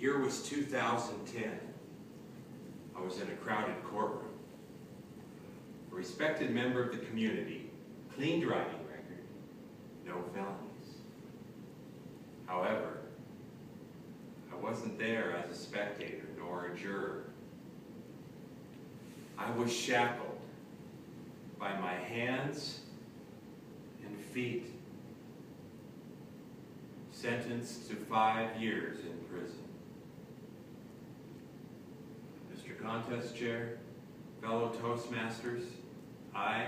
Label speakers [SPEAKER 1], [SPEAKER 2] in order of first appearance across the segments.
[SPEAKER 1] year was 2010. I was in a crowded courtroom. A respected member of the community, clean driving record, no felonies. However, I wasn't there as a spectator nor a juror. I was shackled by my hands and feet, sentenced to 5 years in prison. Mr. Contest Chair, fellow Toastmasters, I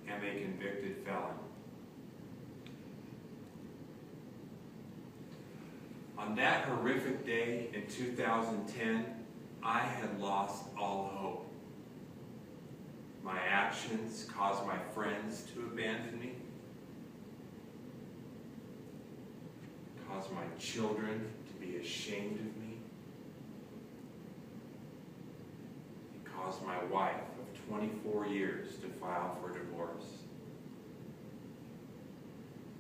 [SPEAKER 1] am a convicted felon. On that horrific day in 2010, I had lost all hope. My actions caused my friends to abandon me, caused my children to be ashamed of me, it caused my wife of 24 years to file for divorce.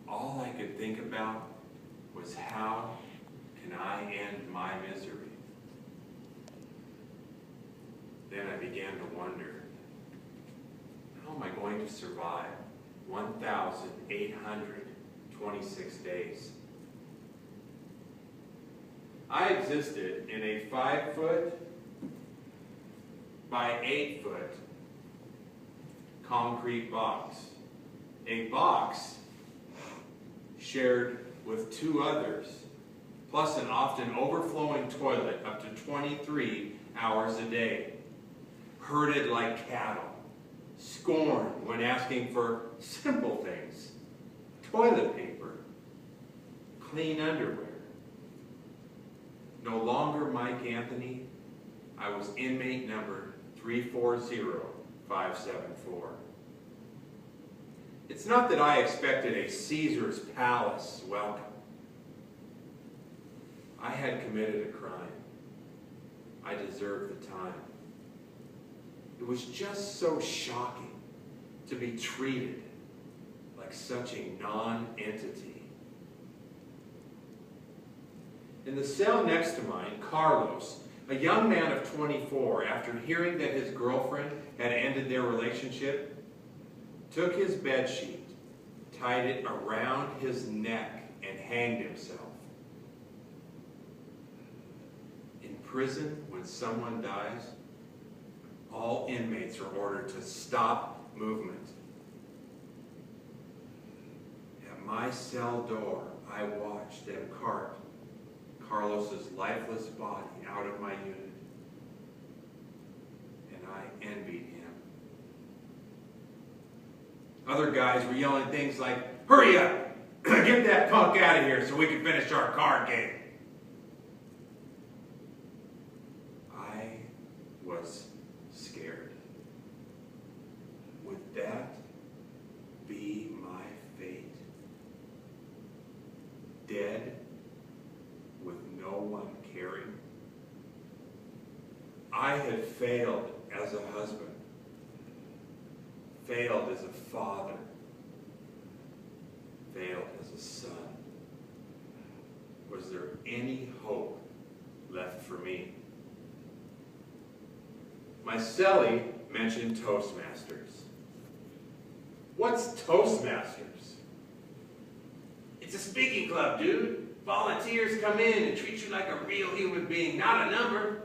[SPEAKER 1] All I could think about was, how can I end my misery? Then I began to wonder, how am I going to survive 1,826 days? I existed in a 5-foot by 8-foot concrete box. A box shared with 2 others, plus an often overflowing toilet up to 23 hours a day. Herded like cattle. Scorned when asking for simple things. Toilet paper. Clean underwear. No longer Mike Anthony. I was inmate number 340574. It's not that I expected a Caesar's palace welcome. I had committed a crime. I deserved the time. It was just so shocking to be treated like such a non-entity. In the cell next to mine, Carlos, a young man of 24, after hearing that his girlfriend had ended their relationship, took his bedsheet, tied it around his neck, and hanged himself. In prison, when someone dies, all inmates are ordered to stop movement. At my cell door, I watched them cart Carlos's lifeless body out of my unit, and I envied him. Other guys were yelling things like, "Hurry up! Get that punk out of here so we can finish our card game." I was scared. Would that be my fate? Dead with no one caring? I had failed as a husband, failed as a father, failed as a son. Was there any hope left for me? My cellie mentioned Toastmasters. What's Toastmasters? It's a speaking club, dude. Volunteers come in and treat you like a real human being, not a number.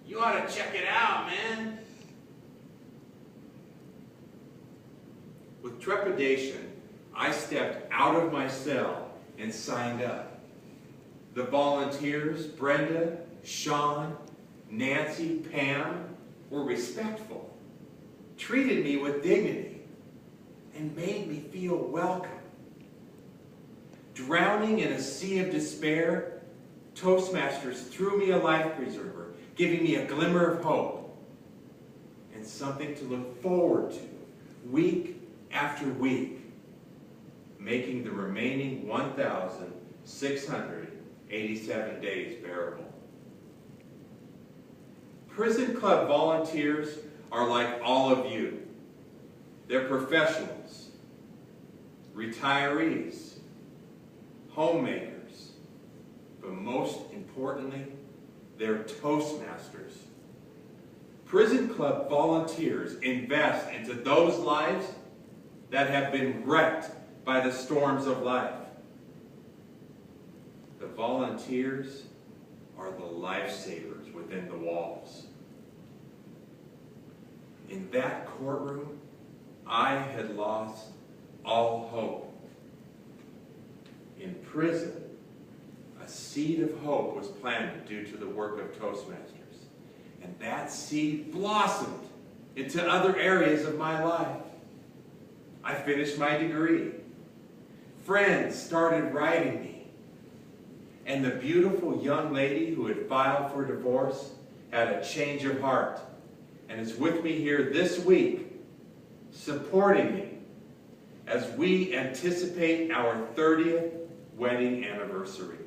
[SPEAKER 1] You ought to check it out, man. With trepidation, I stepped out of my cell and signed up. The volunteers, Brenda, Sean, Nancy, Pam, were respectful, treated me with dignity, and made me feel welcome. Drowning in a sea of despair, Toastmasters threw me a life preserver, giving me a glimmer of hope and something to look forward to week after week, making the remaining 1,687 days bearable. Prison Club volunteers are like all of you. They're professionals, retirees, homemakers, but most importantly, they're Toastmasters. Prison Club volunteers invest into those lives that have been wrecked by the storms of life. The volunteers are the lifesavers within the walls. In that courtroom, I had lost all hope. In prison, a seed of hope was planted due to the work of Toastmasters. And that seed blossomed into other areas of my life. I finished my degree. Friends started writing me. And the beautiful young lady who had filed for divorce had a change of heart and is with me here this week, supporting me as we anticipate our 30th wedding anniversary.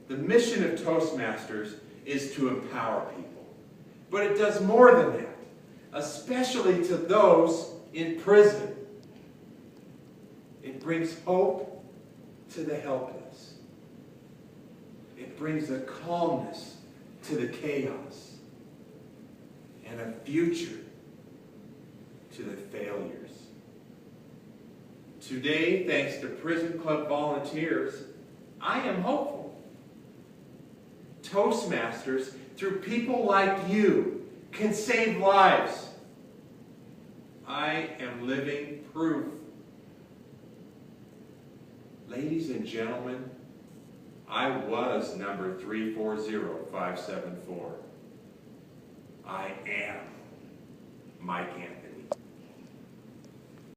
[SPEAKER 1] The mission of Toastmasters is to empower people, but it does more than that, especially to those in prison. It brings hope to the helpless. It brings a calmness to the chaos and a future to the failures. Today, thanks to Prison Club volunteers, I am hopeful. Toastmasters, through people like you, can save lives. I am living proof. Ladies and gentlemen, I was number 340574. I am Mike Anthony.